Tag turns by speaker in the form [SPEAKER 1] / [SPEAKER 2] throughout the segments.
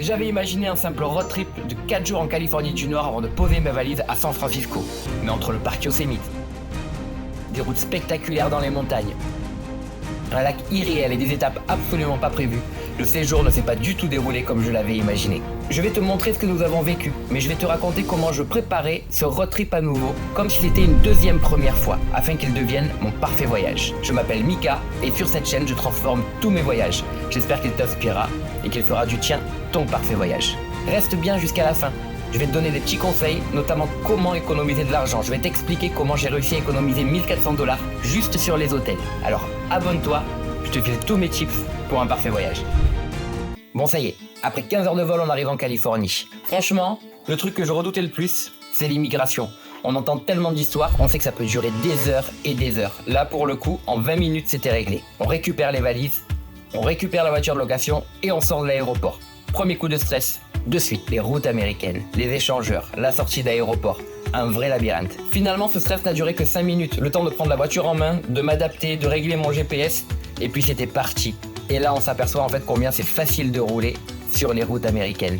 [SPEAKER 1] J'avais imaginé un simple road trip de 4 jours en Californie du Nord avant de poser mes valises à San Francisco. Mais entre le parc Yosemite, des routes spectaculaires dans les montagnes, un lac irréel et des étapes absolument pas prévues, le séjour ne s'est pas du tout déroulé comme je l'avais imaginé. Je vais te montrer ce que nous avons vécu, mais je vais te raconter comment je préparais ce road trip à nouveau, comme si c'était une deuxième première fois, afin qu'il devienne mon parfait voyage. Je m'appelle Mika, et sur cette chaîne, je transforme tous mes voyages. J'espère qu'il t'inspirera et qu'il fera du tien ton parfait voyage. Reste bien jusqu'à la fin. Je vais te donner des petits conseils, notamment comment économiser de l'argent. Je vais t'expliquer comment j'ai réussi à économiser 1400 $ juste sur les hôtels. Alors abonne-toi, je te file tous mes tips pour un parfait voyage. Bon, ça y est, après 15 heures de vol, on arrive en Californie. Franchement, le truc que je redoutais le plus, c'est l'immigration. On entend tellement d'histoires, on sait que ça peut durer des heures et des heures. Là, pour le coup, en 20 minutes, c'était réglé. On récupère les valises, on récupère la voiture de location et on sort de l'aéroport. Premier coup de stress, de suite, les routes américaines, les échangeurs, la sortie d'aéroport. Un vrai labyrinthe. Finalement, ce stress n'a duré que 5 minutes. Le temps de prendre la voiture en main, de m'adapter, de régler mon GPS. Et puis c'était parti. Et là, on s'aperçoit en fait combien c'est facile de rouler sur les routes américaines.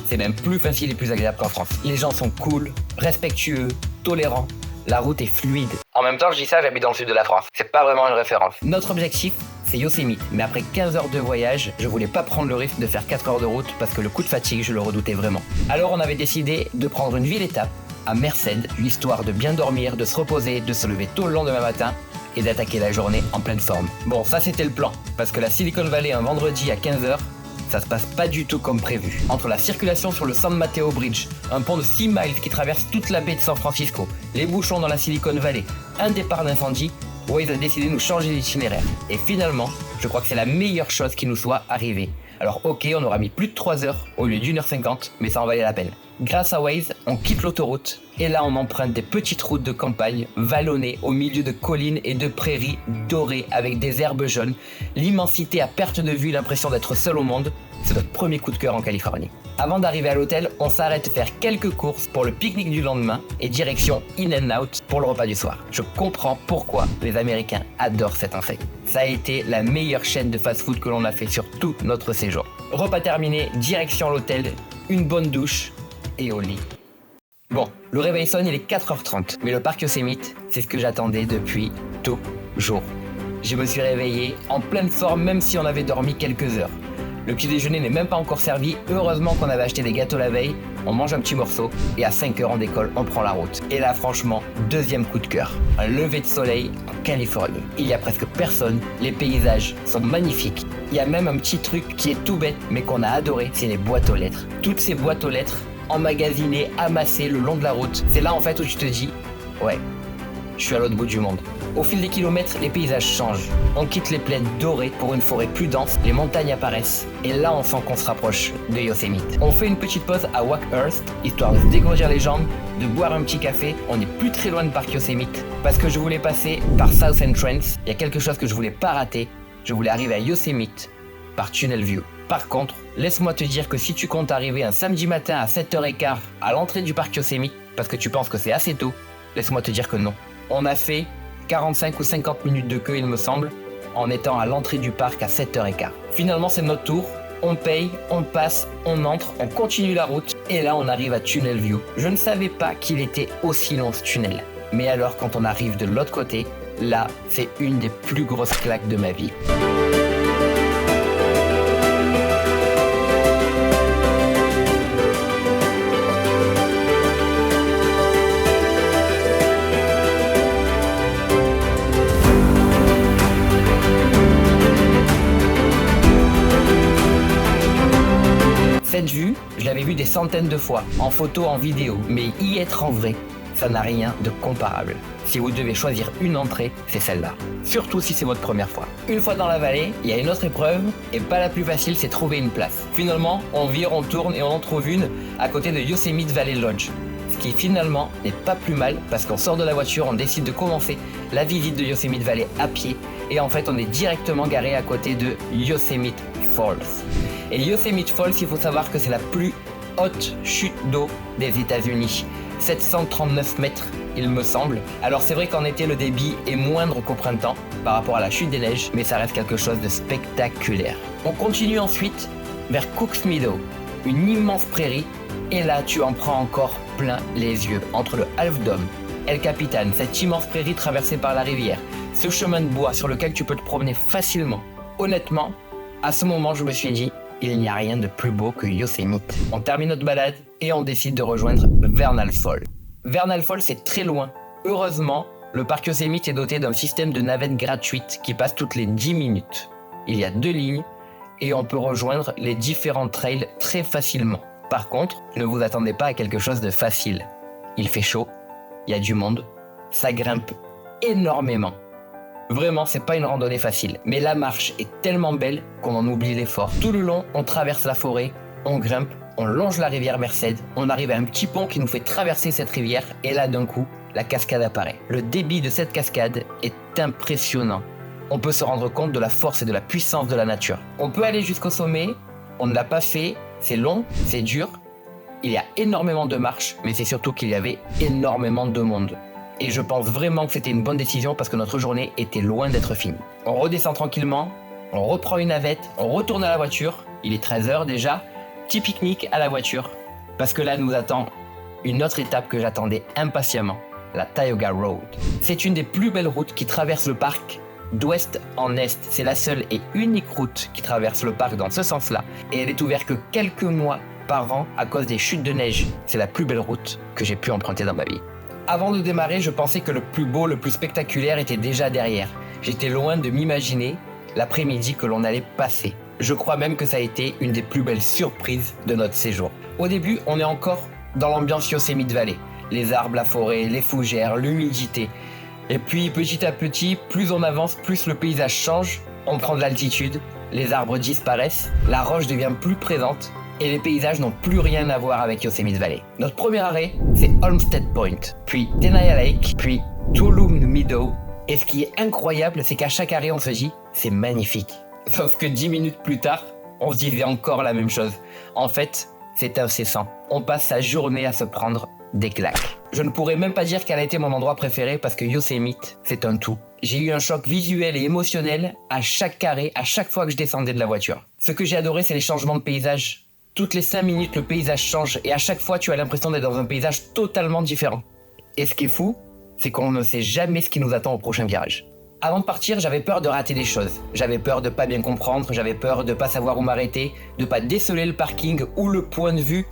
[SPEAKER 1] C'est même plus facile et plus agréable qu'en France. Les gens sont cool, respectueux, tolérants. La route est fluide. En même temps, je dis ça, j'habite dans le sud de la France. C'est pas vraiment une référence. Notre objectif, c'est Yosemite. Mais après 15 heures de voyage, je voulais pas prendre le risque de faire 4 heures de route parce que le coup de fatigue, je le redoutais vraiment. Alors on avait décidé de prendre une ville-étape à Merced, l'histoire de bien dormir, de se reposer, de se lever tôt le lendemain matin et d'attaquer la journée en pleine forme. Bon, ça c'était le plan, parce que la Silicon Valley un vendredi à 15h, ça se passe pas du tout comme prévu. Entre la circulation sur le San Mateo Bridge, un pont de 6 miles qui traverse toute la baie de San Francisco, les bouchons dans la Silicon Valley, un départ d'incendie, Waze a décidé de nous changer d'itinéraire. Et finalement, je crois que c'est la meilleure chose qui nous soit arrivée. Alors ok, on aura mis plus de 3 heures au lieu d'1h50, mais ça en valait la peine. Grâce à Waze, on quitte l'autoroute et là on emprunte des petites routes de campagne vallonnées au milieu de collines et de prairies dorées avec des herbes jaunes. L'immensité à perte de vue, l'impression d'être seul au monde, c'est notre premier coup de cœur en Californie. Avant d'arriver à l'hôtel, on s'arrête faire quelques courses pour le pique-nique du lendemain et direction In-N-Out pour le repas du soir. Je comprends pourquoi les Américains adorent cette enseigne. Ça a été la meilleure chaîne de fast-food que l'on a fait sur tout notre séjour. Repas terminé, direction l'hôtel, une bonne douche et au lit. Bon, le réveil sonne, il est 4h30, mais le parc Yosemite, c'est ce que j'attendais depuis toujours. Je me suis réveillé en pleine forme, même si on avait dormi quelques heures. Le petit déjeuner n'est même pas encore servi, heureusement qu'on avait acheté des gâteaux la veille, on mange un petit morceau et à 5h on décolle, on prend la route. Et là franchement, deuxième coup de cœur, un lever de soleil en Californie. Il y a presque personne, les paysages sont magnifiques. Il y a même un petit truc qui est tout bête mais qu'on a adoré, c'est les boîtes aux lettres. Toutes ces boîtes aux lettres emmagasinées, amassées le long de la route. C'est là en fait où tu te dis, ouais, je suis à l'autre bout du monde. Au fil des kilomètres, les paysages changent. On quitte les plaines dorées pour une forêt plus dense, les montagnes apparaissent. Et là, on sent qu'on se rapproche de Yosemite. On fait une petite pause à Wakehurst, histoire de se dégourdir les jambes, de boire un petit café. On n'est plus très loin de parc Yosemite. Parce que je voulais passer par South Entrance. Il y a quelque chose que je voulais pas rater. Je voulais arriver à Yosemite par Tunnel View. Par contre, laisse-moi te dire que si tu comptes arriver un samedi matin à 7h15 à l'entrée du parc Yosemite, parce que tu penses que c'est assez tôt, laisse-moi te dire que non. On a fait 45 ou 50 minutes de queue, il me semble, en étant à l'entrée du parc à 7h15. Finalement, c'est notre tour. On paye, on passe, on entre, on continue la route. Et là, on arrive à Tunnel View. Je ne savais pas qu'il était aussi long ce tunnel. Mais alors, quand on arrive de l'autre côté, là, c'est une des plus grosses claques de ma vie. Cette vue, je l'avais vue des centaines de fois, en photo, en vidéo, mais y être en vrai, ça n'a rien de comparable. Si vous devez choisir une entrée, c'est celle-là. Surtout si c'est votre première fois. Une fois dans la vallée, il y a une autre épreuve, et pas la plus facile, c'est trouver une place. Finalement, on vire, on tourne et on en trouve une à côté de Yosemite Valley Lodge. Ce qui finalement n'est pas plus mal, parce qu'on sort de la voiture, on décide de commencer la visite de Yosemite Valley à pied, et en fait on est directement garé à côté de Yosemite Falls. Et Yosemite Falls, il faut savoir que c'est la plus haute chute d'eau des États-Unis. 739 mètres, il me semble. Alors c'est vrai qu'en été, le débit est moindre qu'au printemps par rapport à la chute des neiges, mais ça reste quelque chose de spectaculaire. On continue ensuite vers Cooks Meadow. une immense prairie, et là tu en prends encore plein les yeux. Entre le Half Dome, El Capitan, cette immense prairie traversée par la rivière, ce chemin de bois sur lequel tu peux te promener facilement. Honnêtement, à ce moment je me suis dit, il n'y a rien de plus beau que Yosemite. On termine notre balade et on décide de rejoindre Vernal Falls. Vernal Falls, c'est très loin. Heureusement, le parc Yosemite est doté d'un système de navettes gratuites qui passe toutes les 10 minutes. Il y a 2 lignes et on peut rejoindre les différents trails très facilement. Par contre, ne vous attendez pas à quelque chose de facile. Il fait chaud, il y a du monde, ça grimpe énormément. Vraiment, c'est pas une randonnée facile. Mais la marche est tellement belle qu'on en oublie l'effort. Tout le long, on traverse la forêt, on grimpe, on longe la rivière Merced, on arrive à un petit pont qui nous fait traverser cette rivière et là d'un coup, la cascade apparaît. Le débit de cette cascade est impressionnant. On peut se rendre compte de la force et de la puissance de la nature. On peut aller jusqu'au sommet, on ne l'a pas fait, c'est long, c'est dur. Il y a énormément de marches, mais c'est surtout qu'il y avait énormément de monde. Et je pense vraiment que c'était une bonne décision parce que notre journée était loin d'être finie. On redescend tranquillement, on reprend une navette, on retourne à la voiture. Il est 13h déjà, petit pique-nique à la voiture. Parce que là nous attend une autre étape que j'attendais impatiemment, la Tioga Road. C'est une des plus belles routes qui traverse le parc d'ouest en est. C'est la seule et unique route qui traverse le parc dans ce sens-là. Et elle est ouverte que quelques mois par an à cause des chutes de neige. C'est la plus belle route que j'ai pu emprunter dans ma vie. Avant de démarrer, je pensais que le plus beau, le plus spectaculaire était déjà derrière. J'étais loin de m'imaginer l'après-midi que l'on allait passer. Je crois même que ça a été une des plus belles surprises de notre séjour. Au début, on est encore dans l'ambiance Yosemite Valley. Les arbres, la forêt, les fougères, l'humidité. Et puis petit à petit, plus on avance, plus le paysage change. On prend de l'altitude, les arbres disparaissent, la roche devient plus présente. Et les paysages n'ont plus rien à voir avec Yosemite Valley. Notre premier arrêt, c'est Olmsted Point, puis Tenaya Lake, puis Tulum Meadow. Et ce qui est incroyable, c'est qu'à chaque arrêt, on se dit « c'est magnifique ». Sauf que 10 minutes plus tard, on se disait encore la même chose. En fait, c'est incessant. On passe sa journée à se prendre des claques. Je ne pourrais même pas dire quel a été mon endroit préféré parce que Yosemite, c'est un tout. J'ai eu un choc visuel et émotionnel à chaque arrêt, à chaque fois que je descendais de la voiture. Ce que j'ai adoré, c'est les changements de paysage. Toutes les 5 minutes, le paysage change et à chaque fois, tu as l'impression d'être dans un paysage totalement différent. Et ce qui est fou, c'est qu'on ne sait jamais ce qui nous attend au prochain virage. Avant de partir, j'avais peur de rater des choses. J'avais peur de pas bien comprendre, j'avais peur de pas savoir où m'arrêter, de pas déceler le parking ou le point de vue.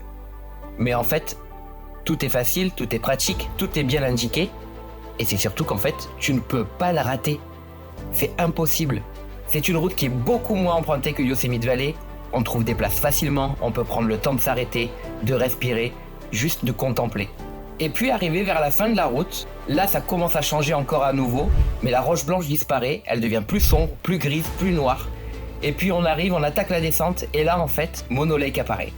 [SPEAKER 1] Mais en fait, tout est facile, tout est pratique, tout est bien indiqué. Et c'est surtout qu'en fait, tu ne peux pas la rater. C'est impossible. C'est une route qui est beaucoup moins empruntée que Yosemite Valley. On trouve des places facilement, on peut prendre le temps de s'arrêter, de respirer, juste de contempler. Et puis arrivé vers la fin de la route, là ça commence à changer encore à nouveau, mais la roche blanche disparaît, elle devient plus sombre, plus grise, plus noire. Et puis on arrive, on attaque la descente, et là en fait, Mono Lake apparaît.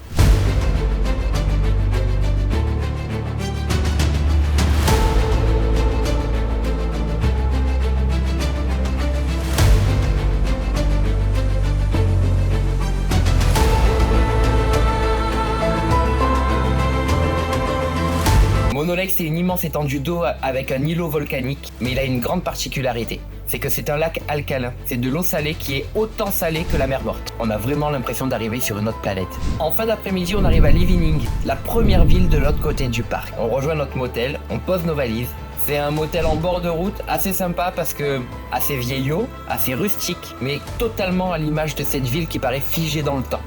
[SPEAKER 1] Mono Lake, c'est une immense étendue d'eau avec un îlot volcanique, mais il a une grande particularité. C'est que c'est un lac alcalin. C'est de l'eau salée qui est autant salée que la mer morte. On a vraiment l'impression d'arriver sur une autre planète. En fin d'après-midi, on arrive à Living, la première ville de l'autre côté du parc. On rejoint notre motel, on pose nos valises. C'est un motel en bord de route, assez sympa parce que assez vieillot, assez rustique, mais totalement à l'image de cette ville qui paraît figée dans le temps.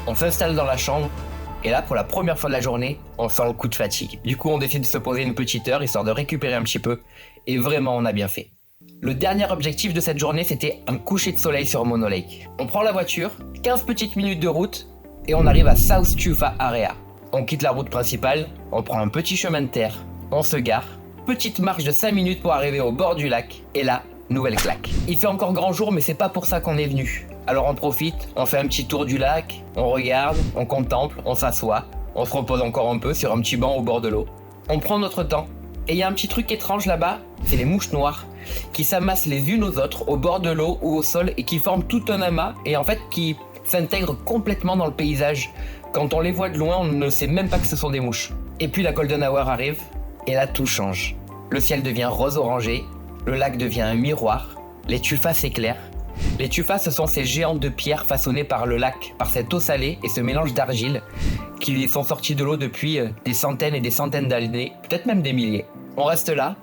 [SPEAKER 1] On s'installe dans la chambre. Et là, pour la première fois de la journée, on sent le coup de fatigue. Du coup, on décide de se poser une petite heure, histoire de récupérer un petit peu. Et vraiment, on a bien fait. Le dernier objectif de cette journée, c'était un coucher de soleil sur Mono Lake. On prend la voiture, 15 petites minutes de route, et on arrive à South Tufa Area. On quitte la route principale, on prend un petit chemin de terre, on se gare, petite marche de 5 minutes pour arriver au bord du lac, et là, nouvelle claque. Il fait encore grand jour, mais c'est pas pour ça qu'on est venu. Alors on profite, on fait un petit tour du lac, on regarde, on contemple, on s'assoit, on se repose encore un peu sur un petit banc au bord de l'eau. On prend notre temps, et il y a un petit truc étrange là-bas, c'est les mouches noires, qui s'amassent les unes aux autres au bord de l'eau ou au sol et qui forment tout un amas, et en fait qui s'intègrent complètement dans le paysage. Quand on les voit de loin, on ne sait même pas que ce sont des mouches. Et puis la Golden Hour arrive, et là tout change. Le ciel devient rose-orangé, le lac devient un miroir, les tufas s'éclairent. Les tufas, ce sont ces géantes de pierre façonnées par le lac, par cette eau salée et ce mélange d'argile qui sont sortis de l'eau depuis des centaines et des centaines d'années, peut-être même des milliers. On reste là,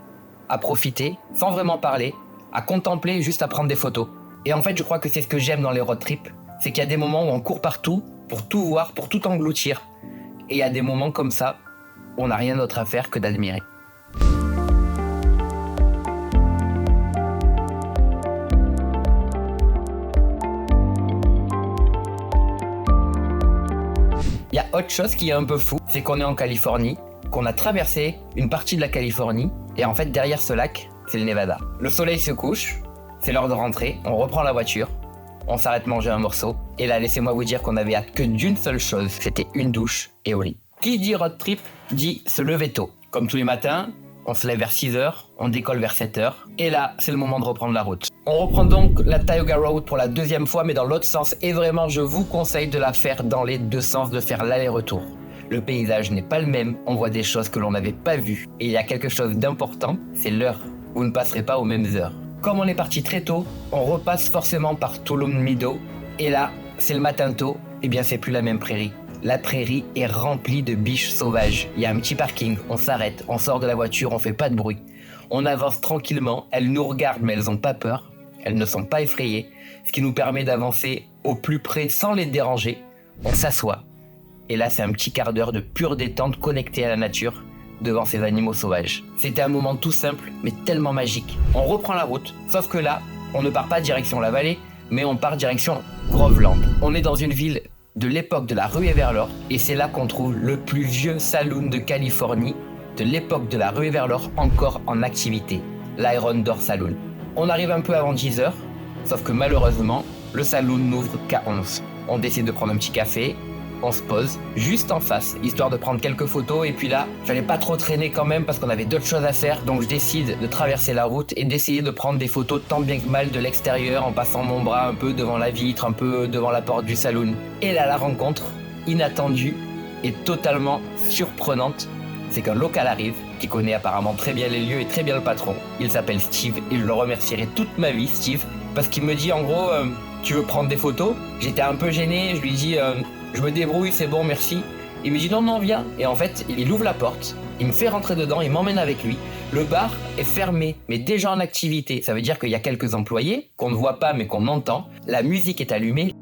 [SPEAKER 1] à profiter, sans vraiment parler, à contempler, juste à prendre des photos. Et en fait, je crois que c'est ce que j'aime dans les road trips, c'est qu'il y a des moments où on court partout, pour tout voir, pour tout engloutir. Et il y a des moments comme ça, où on n'a rien d'autre à faire que d'admirer. Il y a autre chose qui est un peu fou, c'est qu'on est en Californie, qu'on a traversé une partie de la Californie, et en fait derrière ce lac, c'est le Nevada. Le soleil se couche, c'est l'heure de rentrer, on reprend la voiture, on s'arrête manger un morceau, et là laissez-moi vous dire qu'on avait hâte que d'une seule chose, c'était une douche et au lit. Qui dit road trip dit se lever tôt. Comme tous les matins, on se lève vers 6h, on décolle vers 7h, et là c'est le moment de reprendre la route. On reprend donc la Tioga Road pour la deuxième fois mais dans l'autre sens, et vraiment je vous conseille de la faire dans les deux sens, de faire l'aller-retour. Le paysage n'est pas le même, on voit des choses que l'on n'avait pas vues. Et il y a quelque chose d'important, c'est l'heure. Vous ne passerez pas aux mêmes heures. Comme on est parti très tôt, on repasse forcément par Tuolumne Meadows. Et là, c'est le matin tôt, et bien c'est plus la même prairie. La prairie est remplie de biches sauvages. Il y a un petit parking, on s'arrête, on sort de la voiture, on fait pas de bruit. On avance tranquillement, elles nous regardent mais elles n'ont pas peur. Elles ne sont pas effrayées, ce qui nous permet d'avancer au plus près sans les déranger. On s'assoit. Et là, c'est un petit quart d'heure de pure détente connecté à la nature devant ces animaux sauvages. C'était un moment tout simple, mais tellement magique. On reprend la route, sauf que là, on ne part pas direction la vallée, mais on part direction Groveland. On est dans une ville de l'époque de la ruée vers l'or, et c'est là qu'on trouve le plus vieux saloon de Californie, de l'époque de la ruée vers l'or encore en activité, l'Iron Door Saloon. On arrive un peu avant 10h, sauf que malheureusement, le saloon n'ouvre qu'à 11. On décide de prendre un petit café, on se pose juste en face, histoire de prendre quelques photos, et puis là, j'allais pas trop traîner quand même parce qu'on avait d'autres choses à faire, donc je décide de traverser la route et d'essayer de prendre des photos tant bien que mal de l'extérieur en passant mon bras un peu devant la vitre, un peu devant la porte du saloon. Et là, la rencontre inattendue et totalement surprenante, c'est qu'un local arrive, qui connaît apparemment très bien les lieux et très bien le patron. Il s'appelle Steve et je le remercierai toute ma vie, Steve, parce qu'il me dit en gros, tu veux prendre des photos? J'étais un peu gêné, je lui dis, je me débrouille, c'est bon, merci. Il me dit non, viens. Et en fait, il ouvre la porte, il me fait rentrer dedans, il m'emmène avec lui. Le bar est fermé, mais déjà en activité. Ça veut dire qu'il y a quelques employés, qu'on ne voit pas mais qu'on entend. La musique est allumée.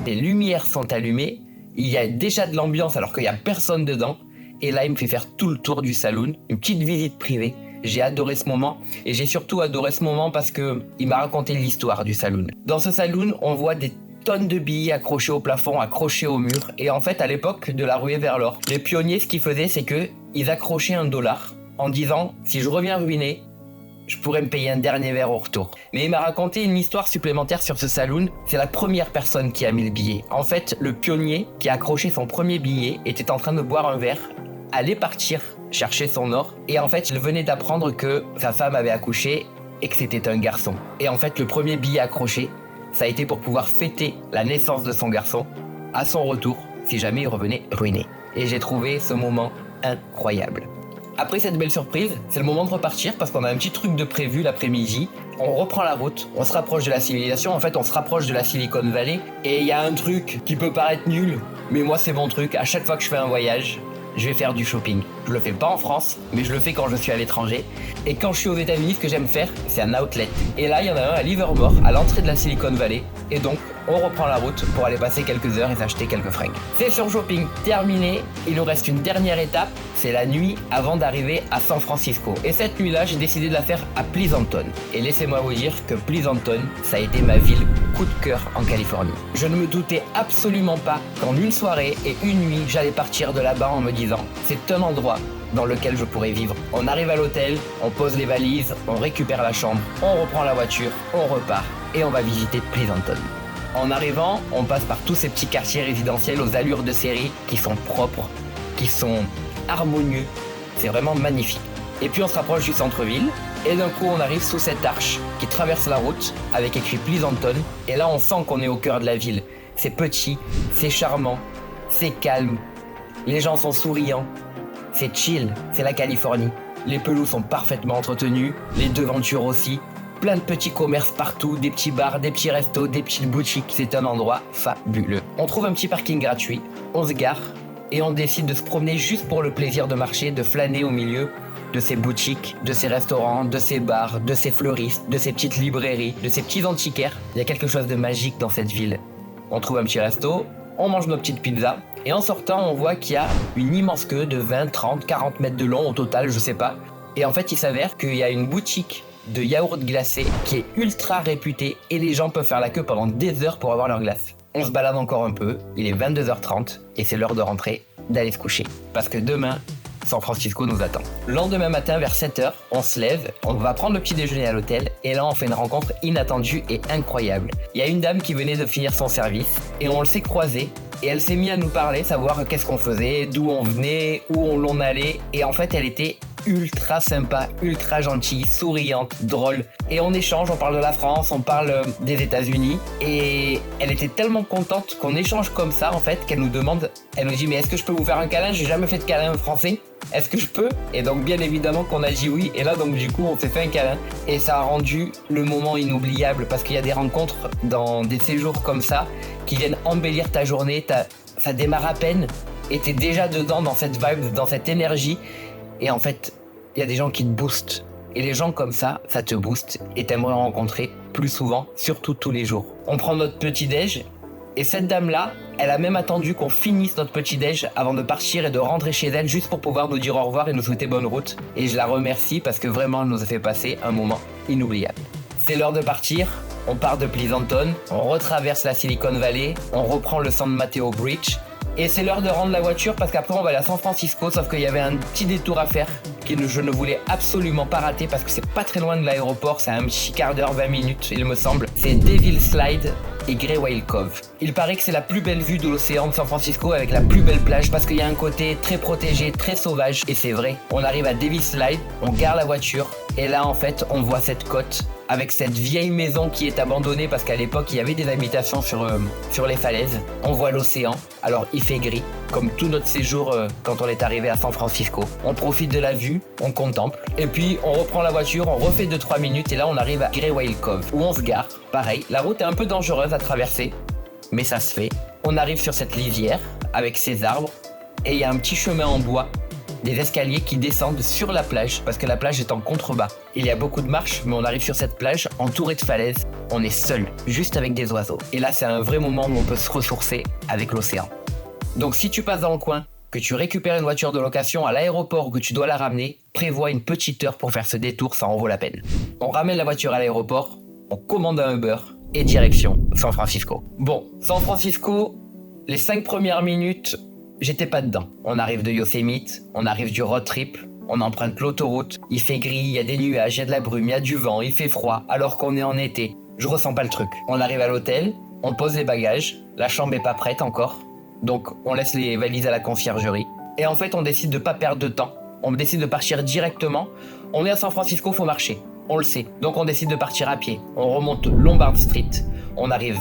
[SPEAKER 1] Les lumières sont allumées. Il y a déjà de l'ambiance alors qu'il n'y a personne dedans. Et là, il me fait faire tout le tour du saloon, une petite visite privée. J'ai adoré ce moment, et j'ai surtout adoré ce moment parce qu'il m'a raconté l'histoire du saloon. Dans ce saloon, on voit des tonnes de billets accrochés au plafond, accrochés au mur. Et en fait, à l'époque de la ruée vers l'or, les pionniers, ce qu'ils faisaient, c'est qu'ils accrochaient $1 en disant « Si je reviens ruiné, je pourrais me payer un dernier verre au retour. » Mais il m'a raconté une histoire supplémentaire sur ce saloon. C'est la première personne qui a mis le billet. En fait, le pionnier qui a accroché son premier billet était en train de boire un verre, allait partir chercher son or, et en fait, il venait d'apprendre que sa femme avait accouché et que c'était un garçon. Et en fait, le premier billet accroché, ça a été pour pouvoir fêter la naissance de son garçon à son retour, si jamais il revenait ruiné. Et j'ai trouvé ce moment incroyable. Après cette belle surprise, c'est le moment de repartir parce qu'on a un petit truc de prévu l'après-midi. On reprend la route, on se rapproche de la civilisation, en fait on se rapproche de la Silicon Valley. Et il y a un truc qui peut paraître nul, mais moi c'est mon truc. À chaque fois que je fais un voyage, je vais faire du shopping. Je le fais pas en France, mais je le fais quand je suis à l'étranger. Et quand je suis aux États-Unis, ce que j'aime faire, c'est un outlet. Et là, il y en a un à Livermore, à l'entrée de la Silicon Valley. Et donc, on reprend la route pour aller passer quelques heures et s'acheter quelques fringues. Session shopping terminée. Il nous reste une dernière étape, c'est la nuit avant d'arriver à San Francisco. Et cette nuit-là, j'ai décidé de la faire à Pleasanton. Et laissez-moi vous dire que Pleasanton, ça a été ma ville coup de cœur en Californie. Je ne me doutais absolument pas qu'en une soirée et une nuit, j'allais partir de là-bas en me disant « C'est un endroit dans lequel je pourrais vivre. » On arrive à l'hôtel, on pose les valises, on récupère la chambre, on reprend la voiture, on repart et on va visiter Pleasanton. En arrivant, on passe par tous ces petits quartiers résidentiels aux allures de série qui sont propres, qui sont harmonieux. C'est vraiment magnifique. Et puis on se rapproche du centre-ville et d'un coup on arrive sous cette arche qui traverse la route avec écrit Pleasanton. Et là on sent qu'on est au cœur de la ville. C'est petit, c'est charmant, c'est calme, les gens sont souriants, c'est chill, c'est la Californie. Les pelouses sont parfaitement entretenues, les devantures aussi. Plein de petits commerces partout, des petits bars, des petits restos, des petites boutiques. C'est un endroit fabuleux. On trouve un petit parking gratuit, on se gare et on décide de se promener juste pour le plaisir de marcher, de flâner au milieu de ces boutiques, de ces restaurants, de ces bars, de ces fleuristes, de ces petites librairies, de ces petits antiquaires. Il y a quelque chose de magique dans cette ville. On trouve un petit resto, on mange nos petites pizzas et en sortant, on voit qu'il y a une immense queue de 20, 30, 40 mètres de long au total, je sais pas. Et en fait, il s'avère qu'il y a une boutique de yaourt glacé qui est ultra réputée et les gens peuvent faire la queue pendant des heures pour avoir leur glace. On se balade encore un peu, il est 22h30 et c'est l'heure de rentrer, d'aller se coucher. Parce que demain, San Francisco nous attend. Le lendemain matin vers 7h, on se lève, on va prendre le petit déjeuner à l'hôtel et là on fait une rencontre inattendue et incroyable. Il y a une dame qui venait de finir son service et on le s'est croisée et elle s'est mise à nous parler, savoir qu'est-ce qu'on faisait, d'où on venait, où on allait et en fait elle était ultra sympa, ultra gentille, souriante, drôle. Et on échange, on parle de la France, on parle des États-Unis. Et elle était tellement contente qu'on échange comme ça, en fait, qu'elle nous demande, elle nous dit, mais est-ce que je peux vous faire un câlin? J'ai jamais fait de câlin français. Est-ce que je peux? Et donc, bien évidemment qu'on a dit oui. Et là, donc, du coup, on s'est fait un câlin. Et ça a rendu le moment inoubliable parce qu'il y a des rencontres dans des séjours comme ça qui viennent embellir ta journée. Ça démarre à peine et t'es déjà dedans dans cette vibe, dans cette énergie. Et en fait, il y a des gens qui te boostent. Et les gens comme ça te booste et t'aimerais en rencontrer plus souvent, surtout tous les jours. On prend notre petit-déj et cette dame-là, elle a même attendu qu'on finisse notre petit-déj avant de partir et de rentrer chez elle juste pour pouvoir nous dire au revoir et nous souhaiter bonne route. Et je la remercie parce que vraiment, elle nous a fait passer un moment inoubliable. C'est l'heure de partir. On part de Pleasanton, on retraverse la Silicon Valley, on reprend le San Mateo Bridge. Et c'est l'heure de rendre la voiture parce qu'après on va aller à San Francisco, sauf qu'il y avait un petit détour à faire que je ne voulais absolument pas rater parce que c'est pas très loin de l'aéroport, c'est un petit quart d'heure, 20 minutes il me semble. C'est Devil Slide et Grey Whale Cove. Il paraît que c'est la plus belle vue de l'océan de San Francisco avec la plus belle plage parce qu'il y a un côté très protégé, très sauvage et c'est vrai. On arrive à Devil Slide, on gare la voiture et là en fait on voit cette côte avec cette vieille maison qui est abandonnée parce qu'à l'époque il y avait des habitations sur les falaises. On voit l'océan, alors il fait gris, comme tout notre séjour quand on est arrivé à San Francisco. On profite de la vue, on contemple, et puis on reprend la voiture, on refait 2-3 minutes et là on arrive à Grey Whale Cove où on se gare. Pareil, la route est un peu dangereuse à traverser, mais ça se fait. On arrive sur cette lisière avec ses arbres et il y a un petit chemin en bois, des escaliers qui descendent sur la plage parce que la plage est en contrebas. Il y a beaucoup de marches, mais on arrive sur cette plage entourée de falaises. On est seul, juste avec des oiseaux. Et là, c'est un vrai moment où on peut se ressourcer avec l'océan. Donc si tu passes dans le coin, que tu récupères une voiture de location à l'aéroport ou que tu dois la ramener, prévois une petite heure pour faire ce détour, ça en vaut la peine. On ramène la voiture à l'aéroport, on commande un Uber et direction San Francisco. Bon, San Francisco, les 5 premières minutes, j'étais pas dedans. On arrive de Yosemite, on arrive du road trip, on emprunte l'autoroute, il fait gris, il y a des nuages, il y a de la brume, il y a du vent, il fait froid, alors qu'on est en été. Je ressens pas le truc. On arrive à l'hôtel, on pose les bagages, la chambre est pas prête encore, donc on laisse les valises à la conciergerie. Et en fait, on décide de pas perdre de temps, on décide de partir directement. On est à San Francisco, faut marcher, on le sait. Donc on décide de partir à pied. On remonte Lombard Street, on arrive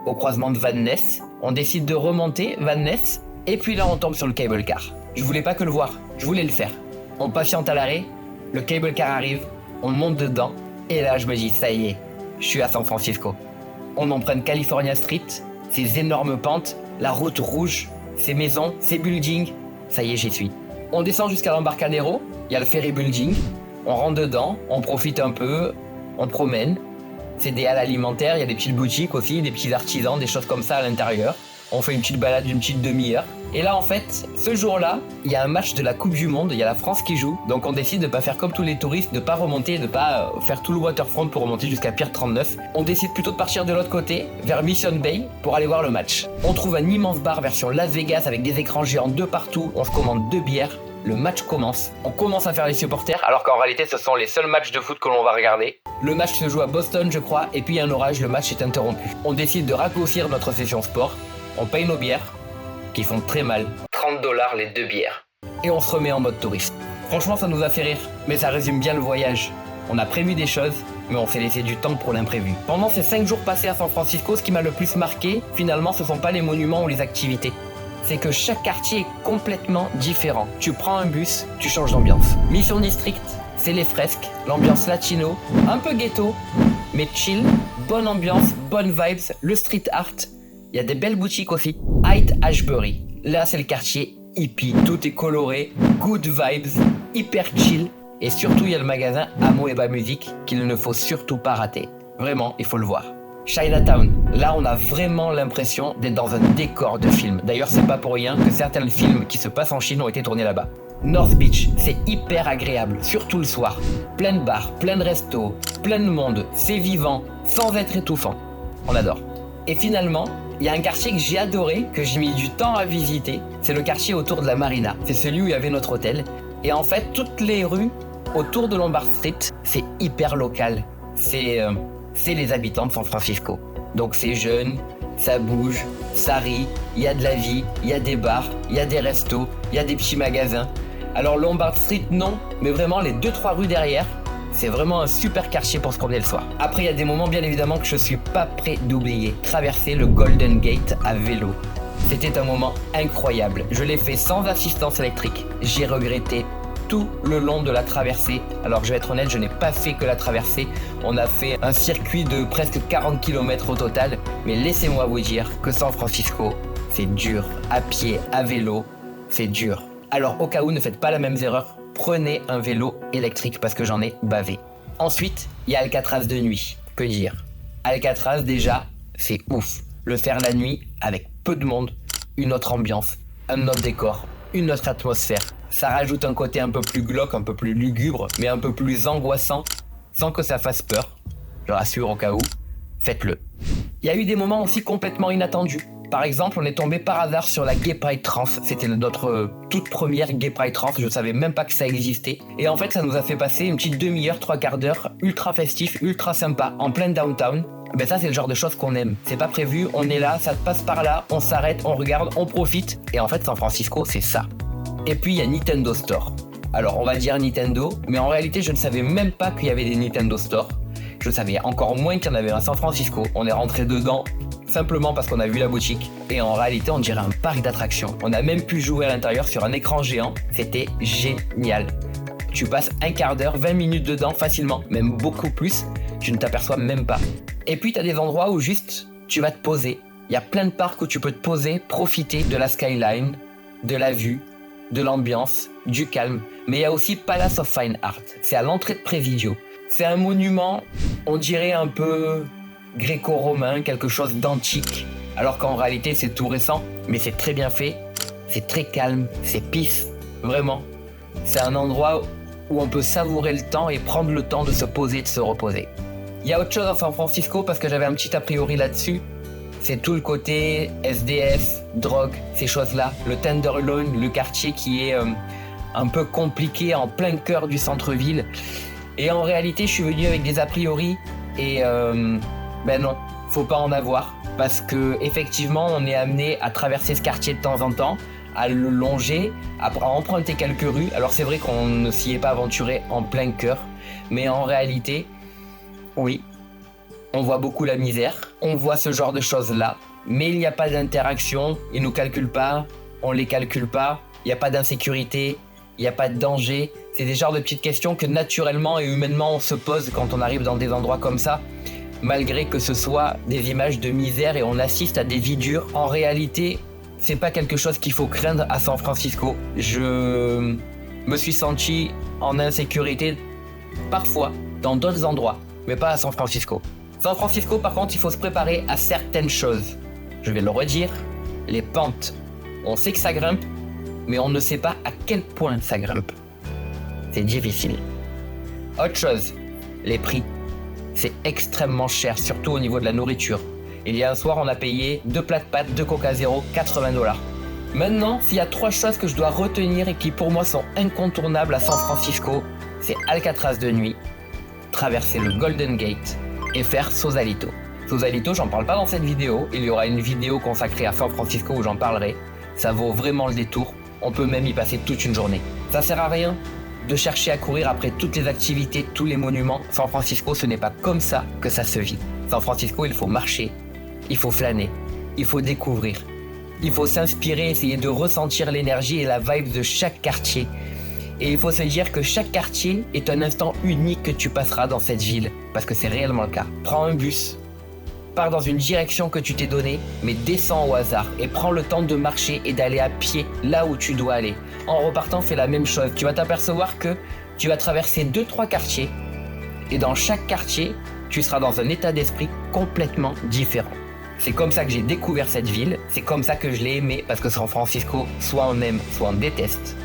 [SPEAKER 1] au croisement de Van Ness, on décide de remonter Van Ness, et puis là on tombe sur le cable car. Je voulais pas que le voir, je voulais le faire. On patiente à l'arrêt, le cable car arrive, on monte dedans, et là je me dis ça y est, je suis à San Francisco. On emprunte California Street, ces énormes pentes, la route rouge, ces maisons, ces buildings, ça y est j'y suis. On descend jusqu'à l'Embarcadero, il y a le ferry building, on rentre dedans, on profite un peu, on promène. C'est des halles alimentaires, il y a des petites boutiques aussi, des petits artisans, des choses comme ça à l'intérieur. On fait une petite balade d'une petite demi-heure. Et là, en fait, ce jour-là, il y a un match de la Coupe du Monde, il y a la France qui joue. Donc on décide de pas faire comme tous les touristes, de pas remonter, de pas faire tout le waterfront pour remonter jusqu'à Pier 39. On décide plutôt de partir de l'autre côté, vers Mission Bay, pour aller voir le match. On trouve un immense bar version Las Vegas avec des écrans géants de partout. On se commande 2 bières. Le match commence. On commence à faire les supporters, alors qu'en réalité, ce sont les seuls matchs de foot que l'on va regarder. Le match se joue à Boston, je crois, et puis il y a un orage, le match est interrompu. On décide de raccourcir notre session sport. On paye nos bières, qui font très mal. $30 les 2 bières. Et on se remet en mode touriste. Franchement, ça nous a fait rire, mais ça résume bien le voyage. On a prévu des choses, mais on s'est laissé du temps pour l'imprévu. Pendant ces 5 jours passés à San Francisco, ce qui m'a le plus marqué, finalement, ce sont pas les monuments ou les activités. C'est que chaque quartier est complètement différent. Tu prends un bus, tu changes d'ambiance. Mission District, c'est les fresques, l'ambiance latino, un peu ghetto, mais chill, bonne ambiance, bonne vibes, le street art. Il y a des belles boutiques aussi. Haight-Ashbury. Là, c'est le quartier hippie. Tout est coloré, good vibes, hyper chill. Et surtout, il y a le magasin Amoeba Music qu'il ne faut surtout pas rater. Vraiment, il faut le voir. Chinatown. Là, on a vraiment l'impression d'être dans un décor de film. D'ailleurs, c'est pas pour rien que certains films qui se passent en Chine ont été tournés là-bas. North Beach, c'est hyper agréable, surtout le soir. Plein de bars, plein de restos, plein de monde, c'est vivant, sans être étouffant. On adore. Et finalement, il y a un quartier que j'ai adoré, que j'ai mis du temps à visiter. C'est le quartier autour de la marina. C'est celui où il y avait notre hôtel. Et en fait, toutes les rues autour de Lombard Street, c'est hyper local. C'est les habitants de San Francisco. Donc c'est jeune, ça bouge, ça rit, il y a de la vie, il y a des bars, il y a des restos, il y a des petits magasins. Alors Lombard Street, non, mais vraiment les 2-3 rues derrière, c'est vraiment un super quartier pour se promener le soir. Après, il y a des moments bien évidemment que je suis pas prêt d'oublier. Traverser le Golden Gate à vélo. C'était un moment incroyable. Je l'ai fait sans assistance électrique. J'ai regretté tout le long de la traversée. Alors je vais être honnête, je n'ai pas fait que la traversée. On a fait un circuit de presque 40 km au total. Mais laissez-moi vous dire que San Francisco, c'est dur. À pied, à vélo, c'est dur. Alors au cas où, ne faites pas la même erreur. Prenez un vélo électrique parce que j'en ai bavé. Ensuite, il y a Alcatraz de nuit. Que dire ? Alcatraz déjà, c'est ouf. Le faire la nuit avec peu de monde, une autre ambiance, un autre décor, une autre atmosphère. Ça rajoute un côté un peu plus glauque, un peu plus lugubre, mais un peu plus angoissant, sans que ça fasse peur. Je rassure au cas où, faites-le. Il y a eu des moments aussi complètement inattendus. Par exemple, on est tombé par hasard sur la Gay Pride Trans. C'était notre toute première Gay Pride Trans. Je savais même pas que ça existait. Et en fait, ça nous a fait passer une petite demi-heure, 3/4 d'heure, ultra festif, ultra sympa, en plein downtown. Ben ça, c'est le genre de choses qu'on aime. C'est pas prévu, on est là, ça passe par là, on s'arrête, on regarde, on profite. Et en fait, San Francisco, c'est ça. Et puis, il y a Nintendo Store. Alors, on va dire Nintendo, mais en réalité, je ne savais même pas qu'il y avait des Nintendo Store. Je savais encore moins qu'il y en avait un à San Francisco. On est rentré dedans simplement parce qu'on a vu la boutique. Et en réalité, on dirait un parc d'attractions. On a même pu jouer à l'intérieur sur un écran géant. C'était génial. Tu passes un quart d'heure, 20 minutes dedans facilement, même beaucoup plus. Tu ne t'aperçois même pas. Et puis, tu as des endroits où juste, tu vas te poser. Il y a plein de parcs où tu peux te poser, profiter de la skyline, de la vue, de l'ambiance, du calme. Mais il y a aussi Palace of Fine Art. C'est à l'entrée de Presidio. C'est un monument, on dirait un peu gréco-romain, quelque chose d'antique. Alors qu'en réalité, c'est tout récent. Mais c'est très bien fait, c'est très calme, c'est peace. Vraiment. C'est un endroit où on peut savourer le temps et prendre le temps de se poser, de se reposer. Il y a autre chose à San Francisco parce que j'avais un petit a priori là-dessus. C'est tout le côté SDF, drogue, ces choses-là. Le Tenderloin, le quartier qui est un peu compliqué en plein cœur du centre-ville. Et en réalité, je suis venu avec des a priori et ben non, faut pas en avoir. Parce que effectivement, on est amené à traverser ce quartier de temps en temps, à le longer, à emprunter quelques rues. Alors c'est vrai qu'on ne s'y est pas aventuré en plein cœur, mais en réalité, oui, on voit beaucoup la misère, on voit ce genre de choses-là, mais il n'y a pas d'interaction, ils nous calculent pas, on les calcule pas, il n'y a pas d'insécurité, il n'y a pas de danger. C'est des genres de petites questions que naturellement et humainement on se pose quand on arrive dans des endroits comme ça, malgré que ce soit des images de misère et on assiste à des vies dures. En réalité, c'est pas quelque chose qu'il faut craindre à San Francisco. Je me suis senti en insécurité parfois dans d'autres endroits, mais pas à San Francisco. San Francisco, par contre, il faut se préparer à certaines choses. Je vais le redire, les pentes. On sait que ça grimpe, mais on ne sait pas à quel point ça grimpe. C'est difficile. Autre chose, les prix. C'est extrêmement cher, surtout au niveau de la nourriture. Il y a un soir, on a payé 2 plats de pâtes, 2 Coca Zéro, $80. Maintenant, s'il y a 3 choses que je dois retenir et qui pour moi sont incontournables à San Francisco, c'est Alcatraz de nuit, traverser le Golden Gate et faire Sausalito. Sausalito, j'en parle pas dans cette vidéo. Il y aura une vidéo consacrée à San Francisco où j'en parlerai. Ça vaut vraiment le détour. On peut même y passer toute une journée. Ça sert à rien de chercher à courir après toutes les activités, tous les monuments. San Francisco, ce n'est pas comme ça que ça se vit. San Francisco, il faut marcher, il faut flâner, il faut découvrir. Il faut s'inspirer, essayer de ressentir l'énergie et la vibe de chaque quartier. Et il faut se dire que chaque quartier est un instant unique que tu passeras dans cette ville, parce que c'est réellement le cas. Prends un bus, pars dans une direction que tu t'es donnée, mais descends au hasard et prends le temps de marcher et d'aller à pied là où tu dois aller. En repartant, fais la même chose. Tu vas t'apercevoir que tu vas traverser 2-3 quartiers et dans chaque quartier, tu seras dans un état d'esprit complètement différent. C'est comme ça que j'ai découvert cette ville, c'est comme ça que je l'ai aimée, parce que San Francisco, soit on aime, soit on déteste,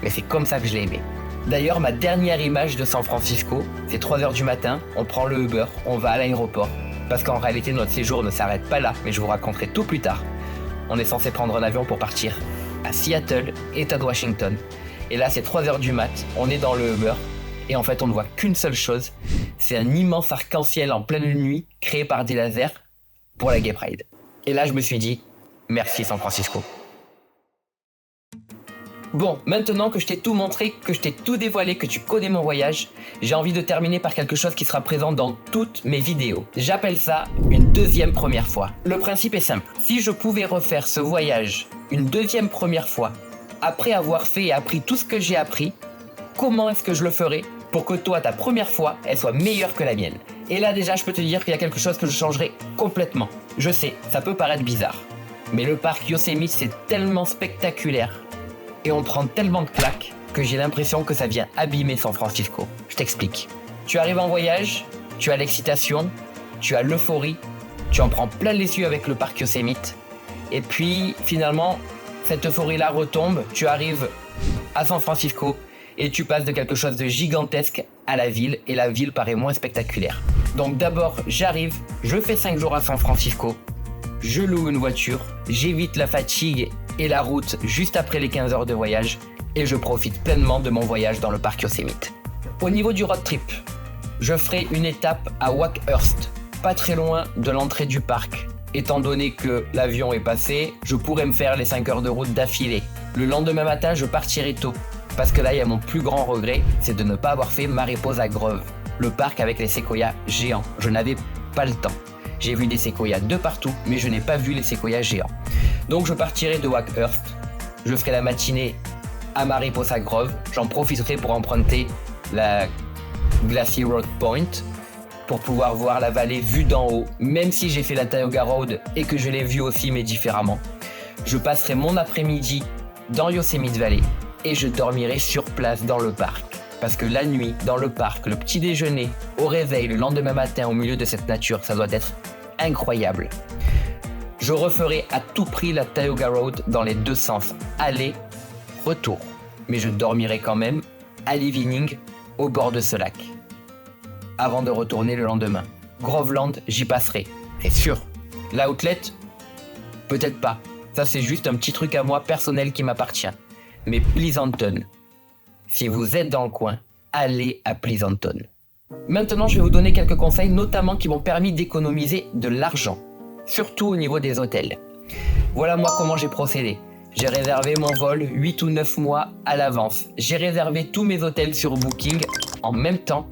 [SPEAKER 1] mais c'est comme ça que je l'ai aimée. D'ailleurs, ma dernière image de San Francisco, c'est 3h du matin, on prend le Uber, on va à l'aéroport, parce qu'en réalité notre séjour ne s'arrête pas là, mais je vous raconterai tout plus tard. On est censé prendre un avion pour partir à Seattle, État de Washington, et là c'est 3h du mat, on est dans le Uber, et en fait on ne voit qu'une seule chose, c'est un immense arc-en-ciel en pleine nuit, créé par des lasers, pour la Gay Pride. Et là je me suis dit, merci San Francisco. Bon, maintenant que je t'ai tout montré, que je t'ai tout dévoilé, que tu connais mon voyage, j'ai envie de terminer par quelque chose qui sera présent dans toutes mes vidéos. J'appelle ça une deuxième première fois. Le principe est simple. Si je pouvais refaire ce voyage une deuxième première fois, après avoir fait et appris tout ce que j'ai appris, comment est-ce que je le ferais pour que toi, ta première fois, elle soit meilleure que la mienne? Et là déjà, je peux te dire qu'il y a quelque chose que je changerais complètement. Je sais, ça peut paraître bizarre, mais le parc Yosemite, c'est tellement spectaculaire et on prend tellement de claques que j'ai l'impression que ça vient abîmer San Francisco. Je t'explique. Tu arrives en voyage, tu as l'excitation, tu as l'euphorie, tu en prends plein les yeux avec le parc Yosemite, et puis finalement, cette euphorie-là retombe, tu arrives à San Francisco et tu passes de quelque chose de gigantesque à la ville, et la ville paraît moins spectaculaire. Donc d'abord, j'arrive, je fais 5 jours à San Francisco, je loue une voiture, j'évite la fatigue et la route juste après les 15 heures de voyage, et je profite pleinement de mon voyage dans le parc Yosemite. Au niveau du road trip, je ferai une étape à Wakehurst, pas très loin de l'entrée du parc. Étant donné que l'avion est passé, je pourrais me faire les 5 heures de route d'affilée. Le lendemain matin, je partirai tôt, parce que là, il y a mon plus grand regret, c'est de ne pas avoir fait Mariposa Grove, le parc avec les séquoias géants. Je n'avais pas le temps. J'ai vu des séquoias de partout, mais je n'ai pas vu les séquoias géants. Donc je partirai de Wakehurst, je ferai la matinée à Mariposa Grove, j'en profiterai pour emprunter la Glacier Road Point, pour pouvoir voir la vallée vue d'en haut, même si j'ai fait la Tioga Road et que je l'ai vue aussi mais différemment. Je passerai mon après-midi dans Yosemite Valley et je dormirai sur place dans le parc. Parce que la nuit, dans le parc, le petit déjeuner, au réveil, le lendemain matin, au milieu de cette nature, ça doit être incroyable. Je referai à tout prix la Tioga Road dans les deux sens, aller, retour. Mais je dormirai quand même à Living, au bord de ce lac, avant de retourner le lendemain. Groveland, j'y passerai, c'est sûr. L'outlet, peut-être pas. Ça, c'est juste un petit truc à moi personnel qui m'appartient. Mais Pleasanton, si vous êtes dans le coin, allez à Pleasanton. Maintenant, je vais vous donner quelques conseils, notamment qui m'ont permis d'économiser de l'argent, surtout au niveau des hôtels. Voilà moi comment j'ai procédé. J'ai réservé mon vol 8 ou 9 mois à l'avance. J'ai réservé tous mes hôtels sur Booking en même temps,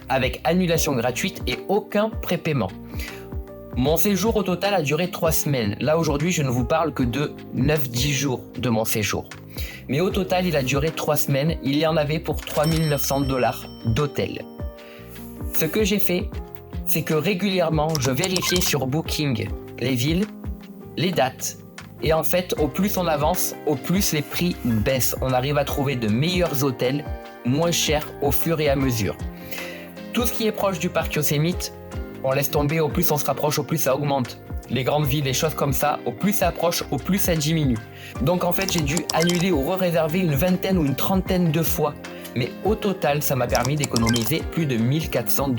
[SPEAKER 1] avec annulation gratuite et aucun prépaiement. Mon séjour au total a duré 3 semaines. Là aujourd'hui, je ne vous parle que de 9-10 jours de mon séjour. Mais au total, il a duré 3 semaines. Il y en avait pour $3 900 d'hôtel. Ce que j'ai fait, c'est que régulièrement, je vérifiais sur Booking les villes, les dates. Et en fait, au plus on avance, au plus les prix baissent. On arrive à trouver de meilleurs hôtels, moins chers au fur et à mesure. Tout ce qui est proche du parc Yosemite, on laisse tomber, au plus on se rapproche, au plus ça augmente. Les grandes villes, les choses comme ça, au plus ça approche, au plus ça diminue. Donc en fait, j'ai dû annuler ou re-réserver une vingtaine ou une trentaine de fois. Mais au total, ça m'a permis d'économiser plus de $1 400.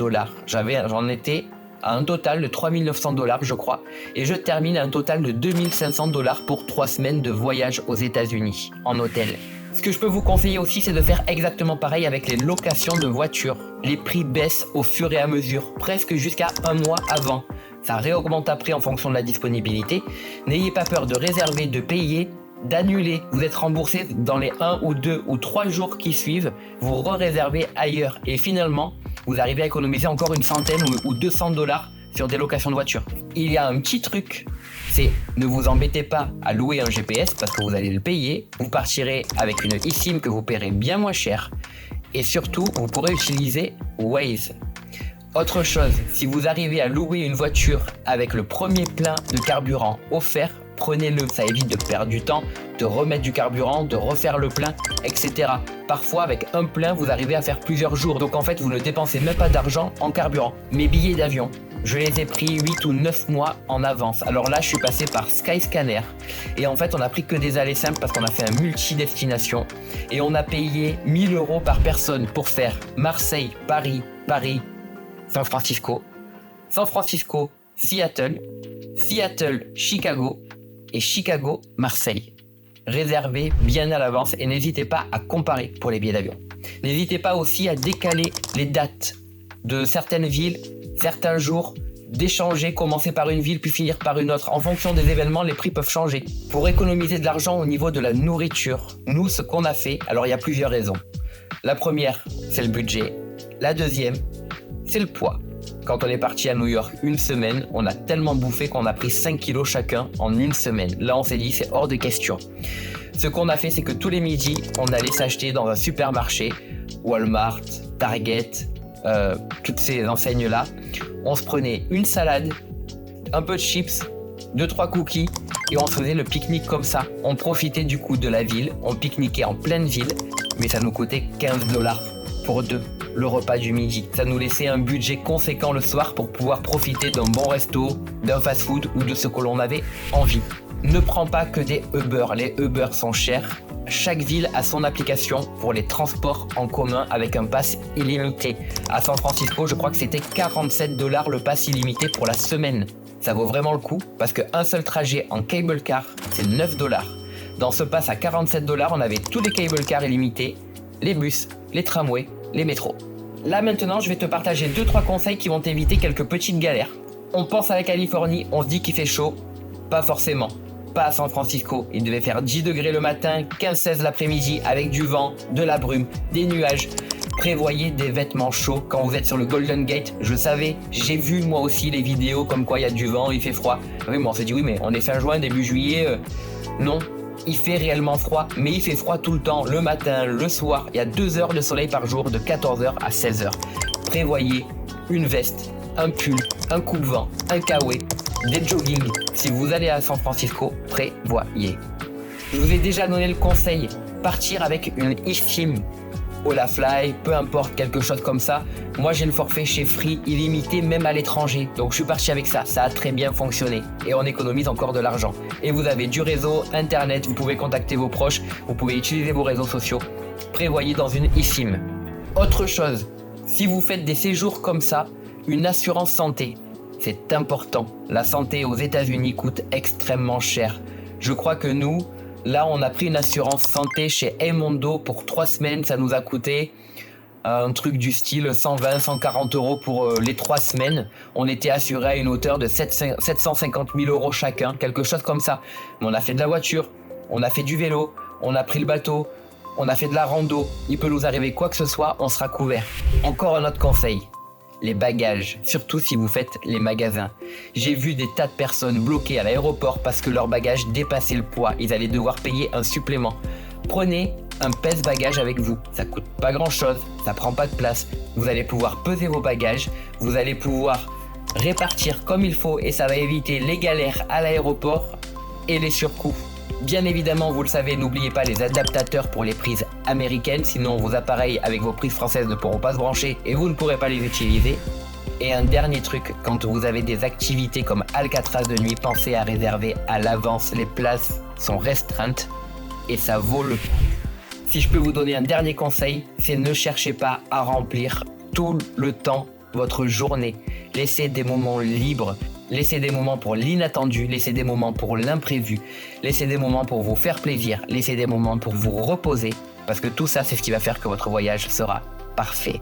[SPEAKER 1] J'en étais à un total de $3 900, je crois. Et je termine à un total de $2 500 pour 3 semaines de voyage aux États-Unis, en hôtel. Ce que je peux vous conseiller aussi, c'est de faire exactement pareil avec les locations de voitures. Les prix baissent au fur et à mesure, presque jusqu'à un mois avant. Ça réaugmente après en fonction de la disponibilité. N'ayez pas peur de réserver, de payer, d'annuler. Vous êtes remboursé dans les 1 ou 2 ou 3 jours qui suivent. Vous re-réservez ailleurs. Et finalement, vous arrivez à économiser encore une centaine ou $200 sur des locations de voitures. Il y a un petit truc, c'est ne vous embêtez pas à louer un GPS parce que vous allez le payer. Vous partirez avec une eSIM que vous paierez bien moins cher. Et surtout, vous pourrez utiliser Waze. Autre chose, si vous arrivez à louer une voiture avec le premier plein de carburant offert, prenez-le, ça évite de perdre du temps, de remettre du carburant, de refaire le plein, etc. Parfois, avec un plein, vous arrivez à faire plusieurs jours, donc en fait, vous ne dépensez même pas d'argent en carburant. Mes billets d'avion, je les ai pris 8 ou 9 mois en avance. Alors là, je suis passé par Skyscanner, et en fait, on a pris que des allées simples parce qu'on a fait un multi-destination, et on a payé 1 000 € par personne pour faire Marseille, Paris, San Francisco, Seattle, Chicago et Chicago, Marseille. Réservez bien à l'avance et n'hésitez pas à comparer pour les billets d'avion. N'hésitez pas aussi à décaler les dates de certaines villes, certains jours, d'échanger, commencer par une ville puis finir par une autre. En fonction des événements, les prix peuvent changer. Pour économiser de l'argent au niveau de la nourriture, nous, ce qu'on a fait, alors il y a plusieurs raisons. La première, c'est le budget. La deuxième, c'est le poids. Quand on est parti à New York une semaine, on a tellement bouffé qu'on a pris 5 kilos chacun en une semaine. Là, on s'est dit, c'est hors de question. Ce qu'on a fait, c'est que tous les midis, on allait s'acheter dans un supermarché, Walmart, Target, toutes ces enseignes-là. On se prenait une salade, un peu de chips, 2-3 cookies et on se faisait le pique-nique comme ça. On profitait du coup de la ville, on pique-niquait en pleine ville, mais ça nous coûtait 15 $ pour deux, le repas du midi. Ça nous laissait un budget conséquent le soir pour pouvoir profiter d'un bon resto, d'un fast-food ou de ce que l'on avait envie. Ne prends pas que des Uber, les Uber sont chers. Chaque ville a son application pour les transports en commun avec un pass illimité. À San Francisco, je crois que c'était 47 $ le pass illimité pour la semaine. Ça vaut vraiment le coup parce qu'un seul trajet en cable car, c'est 9 $. Dans ce pass à 47 $, on avait tous les cable cars illimités, les bus, les tramways, les métros. Là maintenant, je vais te partager 2-3 conseils qui vont t'éviter quelques petites galères. On pense à la Californie, on se dit qu'il fait chaud. Pas forcément. Pas à San Francisco. Il devait faire 10 degrés le matin, 15-16 l'après-midi avec du vent, de la brume, des nuages. Prévoyez des vêtements chauds quand vous êtes sur le Golden Gate. Je savais, j'ai vu moi aussi les vidéos comme quoi il y a du vent, il fait froid. Oui, mais on s'est dit oui, mais on est fin juin, début juillet. Non, il fait réellement froid, mais il fait froid tout le temps, le matin, le soir. Il y a 2 heures de soleil par jour, de 14h à 16h. Prévoyez une veste, un pull, un coupe-vent, un kawaii, des jogging. Si vous allez à San Francisco, prévoyez. Je vous ai déjà donné le conseil, partir avec une eSIM, Olafly, peu importe, quelque chose comme ça. Moi j'ai le forfait chez Free illimité même à l'étranger, donc je suis parti avec ça, ça a très bien fonctionné et on économise encore de l'argent. Et vous avez du réseau, internet, vous pouvez contacter vos proches, vous pouvez utiliser vos réseaux sociaux. Prévoyez dans une eSIM. Autre chose, si vous faites des séjours comme ça, une assurance santé. C'est important. La santé aux États-Unis coûte extrêmement cher. Je crois que nous, là, on a pris une assurance santé chez Emondo pour 3 semaines. Ça nous a coûté un truc du style 120-140 € pour les 3 semaines. On était assuré à une hauteur de 750 000 € chacun, quelque chose comme ça. Mais on a fait de la voiture, on a fait du vélo, on a pris le bateau, on a fait de la rando. Il peut nous arriver quoi que ce soit, on sera couvert. Encore un autre conseil. Les bagages, surtout si vous faites les magasins. J'ai vu des tas de personnes bloquées à l'aéroport parce que leurs bagages dépassaient le poids. Ils allaient devoir payer un supplément. Prenez un pèse-bagages avec vous. Ça coûte pas grand-chose, ça prend pas de place. Vous allez pouvoir peser vos bagages, vous allez pouvoir répartir comme il faut et ça va éviter les galères à l'aéroport et les surcoûts. Bien évidemment, vous le savez, n'oubliez pas les adaptateurs pour les prises américaines, sinon vos appareils avec vos prises françaises ne pourront pas se brancher et vous ne pourrez pas les utiliser. Et un dernier truc, quand vous avez des activités comme Alcatraz de nuit, pensez à réserver à l'avance. Les places sont restreintes et ça vaut le coup. Si je peux vous donner un dernier conseil, c'est ne cherchez pas à remplir tout le temps votre journée. Laissez des moments libres. Laissez des moments pour l'inattendu, laissez des moments pour l'imprévu, laissez des moments pour vous faire plaisir, laissez des moments pour vous reposer, parce que tout ça, c'est ce qui va faire que votre voyage sera parfait.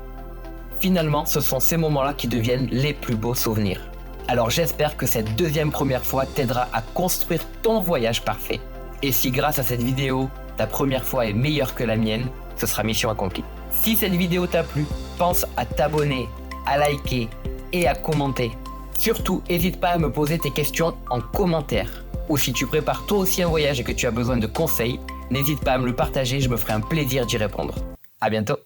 [SPEAKER 1] Finalement, ce sont ces moments-là qui deviennent les plus beaux souvenirs. Alors j'espère que cette deuxième première fois t'aidera à construire ton voyage parfait. Et si grâce à cette vidéo, ta première fois est meilleure que la mienne, ce sera mission accomplie. Si cette vidéo t'a plu, pense à t'abonner, à liker et à commenter. Surtout, n'hésite pas à me poser tes questions en commentaire. Ou si tu prépares toi aussi un voyage et que tu as besoin de conseils, n'hésite pas à me le partager, je me ferai un plaisir d'y répondre. À bientôt.